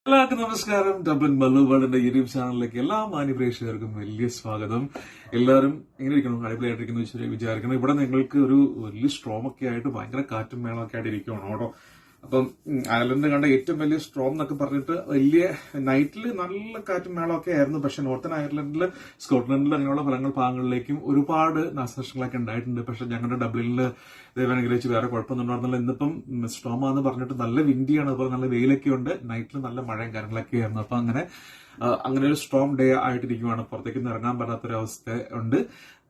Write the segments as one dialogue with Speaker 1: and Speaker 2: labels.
Speaker 1: എല്ലാവർക്കും നമസ്കാരം. Dubbing മല്ലുപാടിന്റെ YouTube ചാനലിലേക്ക് എല്ലാ മാന്യപ്രേക്ഷകർക്കും വലിയ സ്വാഗതം. എല്ലാവരും എങ്ങനെ ഇരിക്കണം? അടിപൊളിയായിട്ടിരിക്കുന്നു വിചാരിക്കണം. ഇവിടെ നിങ്ങൾക്ക് ഒരു വലിയ സ്ട്രോം ഒക്കെ ആയിട്ട് ഭയങ്കര കാറ്റും മേളമൊക്കെ ആയിട്ട് ഇരിക്കുകയാണ് കേട്ടോ. അപ്പം അയർലൻഡ് കണ്ട ഏറ്റവും വലിയ സ്ട്രോം എന്നൊക്കെ പറഞ്ഞിട്ട് വലിയ നൈറ്റിൽ നല്ല കാറ്റും മേളമൊക്കെ ആയിരുന്നു. പക്ഷെ നോർത്തേൺ അയർലൻഡിൽ, സ്കോട്ട്ലൻഡിൽ അങ്ങനെയുള്ള ഭാഗങ്ങളിലേക്കും ഒരുപാട് നാശനഷ്ടങ്ങളൊക്കെ ഉണ്ടായിട്ടുണ്ട്. പക്ഷെ ഞങ്ങളുടെ ഡബ്ലിനില് ദൈവം അനുഗ്രഹിച്ച് വേറെ കുഴപ്പമൊന്നും ഉണ്ടായിരുന്നില്ല. ഇന്നിപ്പം സ്ട്രോമാന്ന് പറഞ്ഞിട്ട് നല്ല വിൻഡിയാണ്, അതുപോലെ നല്ല വെയിലൊക്കെ ഉണ്ട്. നൈറ്റിൽ നല്ല മഴയും കാര്യങ്ങളൊക്കെ ആയിരുന്നു. അപ്പൊ അങ്ങനെ ഒരു സ്ട്രോങ് ഡേ ആയിട്ടിരിക്കുവാണ്. പുറത്തേക്കൊന്നും ഇറങ്ങാൻ പറ്റാത്തൊരവസ്ഥ ഉണ്ട്.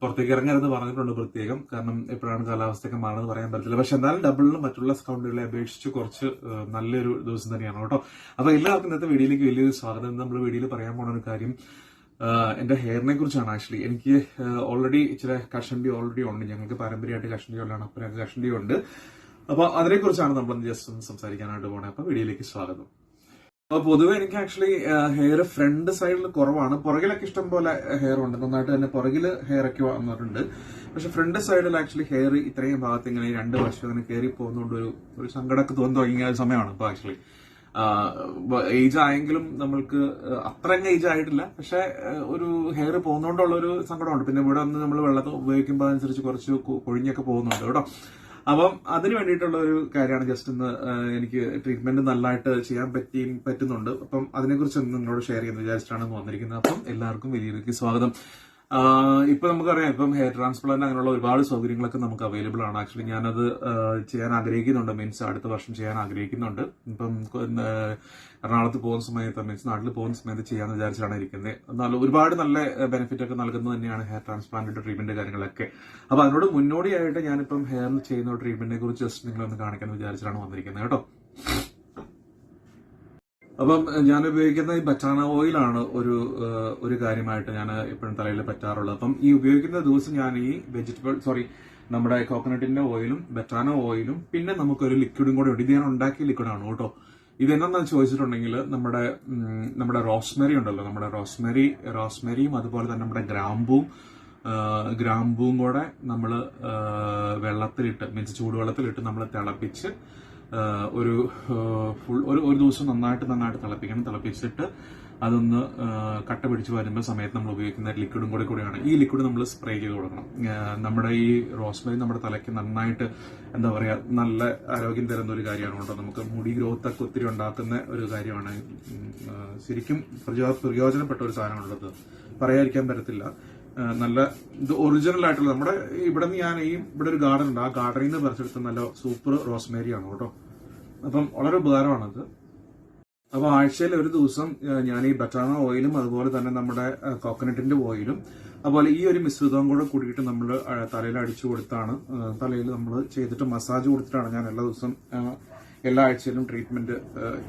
Speaker 1: പുറത്തേക്ക് ഇറങ്ങരുത് പറഞ്ഞിട്ടുണ്ട് പ്രത്യേകം. കാരണം എപ്പോഴാണ് കാലാവസ്ഥയൊക്കെ മാറുന്നത് പറയാൻ പറ്റില്ല. പക്ഷെ എന്നാലും ഡബിളിലും മറ്റുള്ള കൗണ്ടുകളെ അപേക്ഷിച്ച് കുറച്ച് നല്ലൊരു ദിവസം തന്നെയാണ് കേട്ടോ. അപ്പൊ എല്ലാവർക്കും ഇന്നത്തെ വീഡിയോയിലേക്ക് വലിയൊരു സ്വാഗതം. നമ്മൾ വീഡിയോയിൽ പറയാൻ പോണ ഒരു കാര്യം എന്റെ ഹെയറിനെ കുറിച്ചാണ്. ആക്ച്വലി എനിക്ക് ഓൾറെഡി ഇച്ചിരി കഷണ്ടി ഓൾറെഡി ഉണ്ട്. ഞങ്ങൾക്ക് പാരമ്പര്യമായിട്ട് കഷണ്ടി ഉള്ളതാണ്. അപ്പനൊക്കെ കഷണ്ടി ഉണ്ട്. അപ്പൊ അതിനെക്കുറിച്ചാണ് നമ്മൾ ജസ്റ്റ് ഒന്ന് സംസാരിക്കാനായിട്ട് പോണേ. അപ്പൊ വീഡിയോയിലേക്ക് സ്വാഗതം. അപ്പൊ പൊതുവെ എനിക്ക് ആക്ച്വലി ഹെയർ ഫ്രണ്ട് സൈഡിൽ കുറവാണ്. പുറകിലൊക്കെ ഇഷ്ടം പോലെ ഹെയർ ഉണ്ട്. നന്നായിട്ട് തന്നെ പുറകില് ഹെയർ ഒക്കെ വന്നിട്ടുണ്ട്. പക്ഷെ ഫ്രണ്ട് സൈഡിൽ ആക്ച്വലി ഹെയർ ഇത്രയും ഭാഗത്ത് ഇങ്ങനെ രണ്ട് വർഷം അങ്ങനെ കയറി പോകുന്നതുകൊണ്ട് ഒരു സങ്കടമൊക്കെ തോന്നി തുടങ്ങിയ സമയമാണ് ഇപ്പൊ. ആക്ച്വലി ഏജ് ആയെങ്കിലും നമ്മൾക്ക് അത്ര ഏജ് ആയിട്ടില്ല. പക്ഷെ ഒരു ഹെയർ പോകുന്നതുകൊണ്ടുള്ള ഒരു സങ്കടമുണ്ട്. പിന്നെ ഇവിടെ വന്ന് നമ്മൾ വെള്ളം ഉപയോഗിക്കുമ്പോൾ അതനുസരിച്ച് കുറച്ച് കൊഴിഞ്ഞൊക്കെ പോകുന്നുണ്ട് കേട്ടോ. അപ്പം അതിന് വേണ്ടിയിട്ടുള്ള ഒരു കാര്യമാണ് ജസ്റ്റ് ഇന്ന് എനിക്ക് ട്രീറ്റ്മെന്റ് നല്ലതായിട്ട് ചെയ്യാൻ പറ്റുന്നുണ്ട്. അപ്പം അതിനെക്കുറിച്ച് ഒന്ന് നിങ്ങളോട് ഷെയർ ചെയ്യുന്നത് വിചാരിച്ചിട്ടാണ് വന്നിരിക്കുന്നത്. അപ്പം എല്ലാവർക്കും വലിയ സ്വാഗതം. ഇപ്പൊ നമുക്കറിയാം, ഇപ്പം ഹെയർ ട്രാൻസ്പ്ലാന്റ് അങ്ങനെയുള്ള ഒരുപാട് സൗകര്യങ്ങളൊക്കെ നമുക്ക് അവൈലബിൾ ആണ്. ആക്ച്വലി ഞാനത് ചെയ്യാൻ ആഗ്രഹിക്കുന്നുണ്ട്. മീൻസ് അടുത്ത വർഷം ചെയ്യാൻ ആഗ്രഹിക്കുന്നുണ്ട്. ഇപ്പം എറണാകുളത്ത് പോകുന്ന സമയത്ത്, മീൻസ് നാട്ടിൽ പോകുന്ന സമയത്ത് ചെയ്യാന്ന് വിചാരിച്ചാണ് ഇരിക്കുന്നത്. എന്നാലും ഒരുപാട് നല്ല ബെനിഫിറ്റ് ഒക്കെ നൽകുന്നത് തന്നെയാണ് ഹെയർ ട്രാൻസ്പ്ലാന്റ് ട്രീറ്റ്മെന്റ് കാര്യങ്ങളൊക്കെ. അപ്പൊ അതിനോട് മുന്നോടിയായിട്ട് ഞാനിപ്പം ഹെയറിൽ ചെയ്യുന്ന ട്രീറ്റ്മെന്റിനെ കുറിച്ച് ജസ്റ്റ് നിങ്ങളൊന്ന് കാണിക്കാന്ന് വിചാരിച്ചാണ് വന്നിരിക്കുന്നത് കേട്ടോ. അപ്പം ഞാൻ ഉപയോഗിക്കുന്ന ഈ ബറ്റാന ഓയിലാണ് ഒരു കാര്യമായിട്ട് ഞാൻ എപ്പോഴും തലയിൽ പറ്റാറുള്ളത്. അപ്പം ഈ ഉപയോഗിക്കുന്ന ദിവസം ഞാൻ ഈ നമ്മുടെ കോക്കനട്ടിന്റെ ഓയിലും ബറ്റാന ഓയിലും പിന്നെ നമുക്കൊരു ലിക്വിഡും കൂടെ ഉണ്ട്. ഇത് ഞാൻ ഉണ്ടാക്കിയ ലിക്വിഡാണ് കേട്ടോ. ഇതെന്താണെന്ന് ചോദിച്ചിട്ടുണ്ടെങ്കിൽ നമ്മുടെ റോസ്മെറി ഉണ്ടല്ലോ, നമ്മുടെ റോസ്മെരിയും അതുപോലെ തന്നെ നമ്മുടെ ഗ്രാമ്പൂവും കൂടെ നമ്മൾ വെള്ളത്തിലിട്ട്, മീൻസ് ചൂടുവെള്ളത്തിലിട്ട് നമ്മൾ തിളപ്പിച്ച് ഒരു ദിവസം നന്നായിട്ട് തിളപ്പിച്ചിട്ട് അതൊന്ന് കട്ട പിടിച്ച് വരുമ്പോൾ സമയത്ത് നമ്മൾ ഉപയോഗിക്കുന്ന ലിക്വിഡും കൂടെയാണ്. ഈ ലിക്വിഡ് നമ്മൾ സ്പ്രേ ചെയ്ത് കൊടുക്കണം. നമ്മുടെ ഈ റോസ്മെറി നമ്മുടെ തലയ്ക്ക് നന്നായിട്ട് എന്താ പറയാ നല്ല ആരോഗ്യം തരുന്ന ഒരു കാര്യമാണ് കേട്ടോ. നമുക്ക് മുടി ഗ്രോത്ത് ഒക്കെ ഒത്തിരി ഉണ്ടാക്കുന്ന ഒരു കാര്യമാണ്. ശരിക്കും പ്രയോജനപ്പെട്ട ഒരു സാധനമാണുള്ളത്, പറയാതിരിക്കാൻ പറ്റത്തില്ല. നല്ല ഇത് ഒറിജിനൽ ആയിട്ടുള്ള നമ്മുടെ ഇവിടെ നിന്ന് ഇവിടെ ഒരു ഗാർഡൻ ഉണ്ട്. ആ ഗാർഡനിൽ നിന്ന് പറിച്ചെടുത്ത നല്ല സൂപ്പർ റോസ്മേരി ആണ് കേട്ടോ. അപ്പം വളരെ ഉപകാരമാണത്. അപ്പൊ ആഴ്ചയിൽ ഒരു ദിവസം ഞാൻ ഈ ബറ്റാന ഓയിലും അതുപോലെ തന്നെ നമ്മുടെ കോക്കനട്ടിന്റെ ഓയിലും അതുപോലെ ഈ ഒരു മിശ്രിതവും കൂടെ കൂടിയിട്ട് നമ്മൾ തലയിൽ അടിച്ചു കൊടുത്താണ്, തലയിൽ നമ്മൾ ചെയ്തിട്ട് മസാജ് കൊടുത്തിട്ടാണ് ഞാൻ എല്ലാ ആഴ്ചയിലും ട്രീറ്റ്മെന്റ്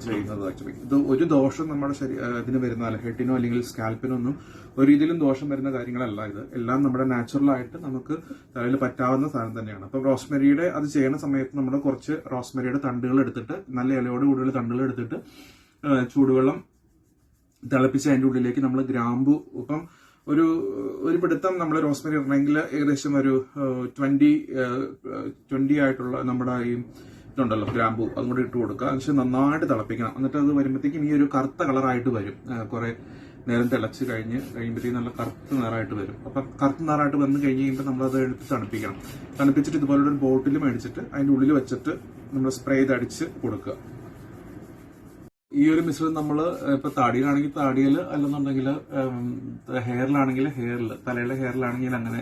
Speaker 1: ചെയ്യുന്നത്. ആക്ച്വലി ഇത് ഒരു ദോഷം നമ്മുടെ ഇതിന് വരുന്ന ഹെഡിനോ അല്ലെങ്കിൽ സ്കാൽപ്പിനോ ഒന്നും ഒരു രീതിയിലും ദോഷം വരുന്ന കാര്യങ്ങളല്ല. ഇത് എല്ലാം നമ്മുടെ നാച്ചുറൽ ആയിട്ട് നമുക്ക് തലയിൽ പറ്റാവുന്ന സാധനം തന്നെയാണ്. അപ്പം റോസ്മെരിയുടെ അത് ചെയ്യുന്ന സമയത്ത് നമ്മൾ കുറച്ച് റോസ്മെരിയുടെ തണ്ടുകൾ എടുത്തിട്ട്, നല്ല ഇലയോട് കൂടുതൽ തണ്ടുകൾ എടുത്തിട്ട് ചൂടുവെള്ളം തിളപ്പിച്ച് അതിൻ്റെ ഉള്ളിലേക്ക് നമ്മൾ ഗ്രാമ്പു, ഇപ്പം ഒരു പിടുത്തം നമ്മൾ റോസ്മെരി ഇടണമെങ്കിൽ ഏകദേശം ഒരു 20 ആയിട്ടുള്ള നമ്മുടെ ഈ ഇതുണ്ടല്ലോ ഗ്രാമ്പു, അതും കൂടി ഇട്ട് കൊടുക്കുക. അതിനുശേഷം നന്നായിട്ട് തിളപ്പിക്കണം. എന്നിട്ട് അത് വരുമ്പോഴത്തേക്കും ഈ ഒരു കറുത്ത കളറായിട്ട് വരും. കുറെ നേരം തിളച്ച് കഴിയുമ്പോഴത്തേക്കും നല്ല കറുത്ത നിറമായിട്ട് വരും. അപ്പം കറുത്ത നിറമായിട്ട് വന്ന് കഴിയുമ്പോൾ നമ്മളത് എടുത്ത് തണുപ്പിച്ചിട്ട് ഇതുപോലെ ഒരു ബോട്ടിൽ മേടിച്ചിട്ട് അതിന്റെ ഉള്ളിൽ വെച്ചിട്ട് നമ്മൾ സ്പ്രേ ചെയ്ത് അടിച്ച് കൊടുക്കുക. ഈ ഒരു മിശ്രിതം നമ്മൾ ഇപ്പൊ താടിയിലാണെങ്കിൽ താടിയിൽ, അല്ലെന്നുണ്ടെങ്കിൽ ഹെയറിലാണെങ്കിൽ ഹെയറിൽ, തലയുടെ ഹെയറിലാണെങ്കിൽ അങ്ങനെ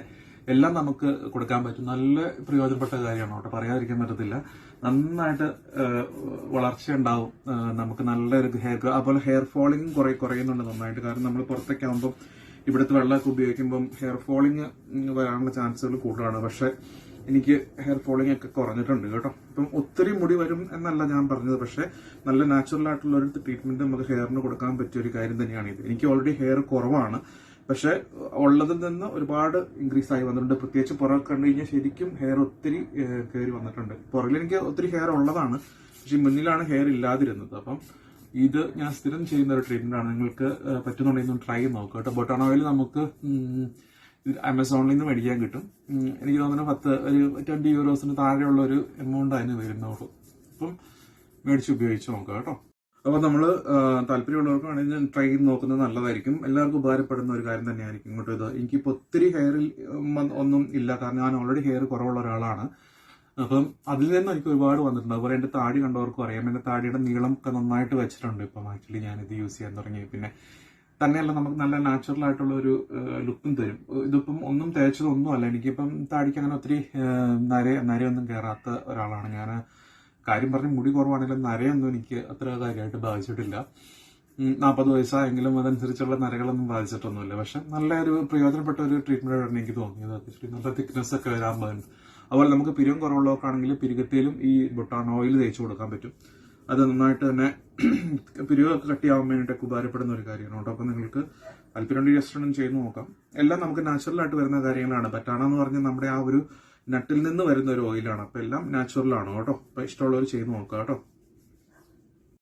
Speaker 1: എല്ലാം നമുക്ക് കൊടുക്കാൻ പറ്റും. നല്ല പ്രയോജനപ്പെട്ട കാര്യമാണ് കേട്ടോ, പറയാതിരിക്കാൻ പറ്റത്തില്ല. നന്നായിട്ട് വളർച്ച ഉണ്ടാവും നമുക്ക്. നല്ലൊരു അതുപോലെ ഹെയർ ഫോളിങ് കുറയുന്നുണ്ട് നന്നായിട്ട്. കാരണം നമ്മൾ പുറത്തൊക്കെ ആകുമ്പോൾ ഇവിടുത്തെ വെള്ളമൊക്കെ ഉപയോഗിക്കുമ്പം ഹെയർ ഫോളിങ് വരാനുള്ള ചാൻസുകൾ കൂടുതലാണ്. പക്ഷെ എനിക്ക് ഹെയർ ഫോളിംഗ് ഒക്കെ കുറഞ്ഞിട്ടുണ്ട് കേട്ടോ. ഇപ്പം ഒത്തിരി മുടി വരും എന്നല്ല ഞാൻ പറഞ്ഞത്, പക്ഷെ നല്ല നാച്ചുറൽ ആയിട്ടുള്ള ഒരു ട്രീറ്റ്മെന്റ് നമുക്ക് ഹെയറിന് കൊടുക്കാൻ പറ്റിയ ഒരു കാര്യം തന്നെയാണ് ഇത്. എനിക്ക് ഓൾറെഡി ഹെയർ കുറവാണ്, പക്ഷെ ഉള്ളതിൽ നിന്ന് ഒരുപാട് ഇൻക്രീസ് ആയി വന്നിട്ടുണ്ട്. പ്രത്യേകിച്ച് പുറകെ കണ്ടു കഴിഞ്ഞാൽ ശരിക്കും ഹെയർ ഒത്തിരി കയറി വന്നിട്ടുണ്ട്. പുറകിൽ എനിക്ക് ഒത്തിരി ഹെയർ ഉള്ളതാണ്, പക്ഷെ മുന്നിലാണ് ഹെയർ ഇല്ലാതിരുന്നത്. അപ്പം ഇത് ഞാൻ സ്ഥിരം ചെയ്യുന്ന ഒരു ട്രീറ്റ്മെന്റ് ആണ്. നിങ്ങൾക്ക് പറ്റുന്നുണ്ടെങ്കിൽ ട്രൈ ചെയ്ത് നോക്കുക കേട്ടോ. ബൊട്ടാന ഓയിൽ നമുക്ക് ആമസോണിൽ നിന്ന് മേടിക്കാൻ കിട്ടും. എനിക്ക് തോന്നുന്നു 20 യൂറോസിന് താഴെയുള്ള ഒരു എമൗണ്ട് അതിന് വരുന്നുള്ളൂ. അപ്പം മേടിച്ച് ഉപയോഗിച്ച് നോക്കുക കേട്ടോ. അപ്പോൾ നമ്മൾ താല്പര്യമുള്ളവർക്കാണെങ്കിൽ ട്രൈ ചെയ്ത് നോക്കുന്നത് നല്ലതായിരിക്കും. എല്ലാവർക്കും ഉപകാരപ്പെടുന്ന ഒരു കാര്യം തന്നെയായിരിക്കും ഇങ്ങോട്ട് ഇത്. എനിക്കിപ്പോൾ ഒത്തിരി ഹെയറിൽ ഒന്നും ഇല്ല, കാരണം ഞാൻ ഓൾറെഡി ഹെയർ കുറവുള്ള ഒരാളാണ്. അപ്പം അതിൽ നിന്ന് എനിക്ക് ഒരുപാട് വന്നിട്ടുണ്ട്. അതുപോലെ എൻ്റെ താടി കണ്ടവർക്കും അറിയാം, എൻ്റെ താടിയുടെ നീളം ഒക്കെ നന്നായിട്ട് വെച്ചിട്ടുണ്ട് ഇപ്പം. ആക്ച്വലി ഞാനിത് യൂസ് ചെയ്യാൻ തുടങ്ങി. പിന്നെ തന്നെയല്ല, നമുക്ക് നല്ല നാച്ചുറൽ ആയിട്ടുള്ള ഒരു ലുക്കും തരും. ഇതിപ്പം ഒന്നും തേച്ചതൊന്നും അല്ല. എനിക്കിപ്പം താടിക്ക് അങ്ങനെ ഒത്തിരി നരയൊന്നും കയറാത്ത ഒരാളാണ് ഞാൻ. കാര്യം പറഞ്ഞ് മുടി കുറവാണെങ്കിലും നരയൊന്നും എനിക്ക് അത്ര കാര്യമായിട്ട് ബാധിച്ചിട്ടില്ല. 40 വയസ്സായെങ്കിലും അതനുസരിച്ചുള്ള നരകളൊന്നും ബാധിച്ചിട്ടൊന്നുമില്ല. പക്ഷെ നല്ല ഒരു പ്രയോജനപ്പെട്ട ഒരു ട്രീറ്റ്മെന്റ് ആയിട്ടാണ് എനിക്ക് തോന്നിയത്. ആക്ച്വലി നല്ല തിക്നെസ് ഒക്കെ വരാൻ പോകുന്നു. അതുപോലെ നമുക്ക് പിരിവും കുറവുള്ളവർക്കാണെങ്കിൽ പിരികത്തിലും ഈ ബൊട്ടാൺ ഓയിൽ തേച്ച് കൊടുക്കാൻ പറ്റും. അത് നന്നായിട്ട് തന്നെ പിരിവൊക്കെ കട്ടിയാവാൻ വേണ്ടിയിട്ടൊക്കെ ഉപകാരപ്പെടുന്ന ഒരു കാര്യമാണ് കേട്ടോ. അപ്പോൾ നിങ്ങൾക്ക് താല്പര്യമുണ്ടെങ്കിൽ ജസ്റ്റ് ഒന്നും ചെയ്ത് നോക്കാം. എല്ലാം നമുക്ക് നാച്ചുറൽ ആയിട്ട് വരുന്ന കാര്യങ്ങളാണ്. ബറ്റാണെന്ന് പറഞ്ഞാൽ നമ്മുടെ ആ ഒരു നട്ടിൽ നിന്ന് വരുന്ന ഒരു ഓയിലാണ്. അപ്പോൾ എല്ലാം നാച്ചുറലാണ് കേട്ടോ. അപ്പോൾ ഇഷ്ടമുള്ളവർ ചെയ്ത് നോക്കാം കേട്ടോ.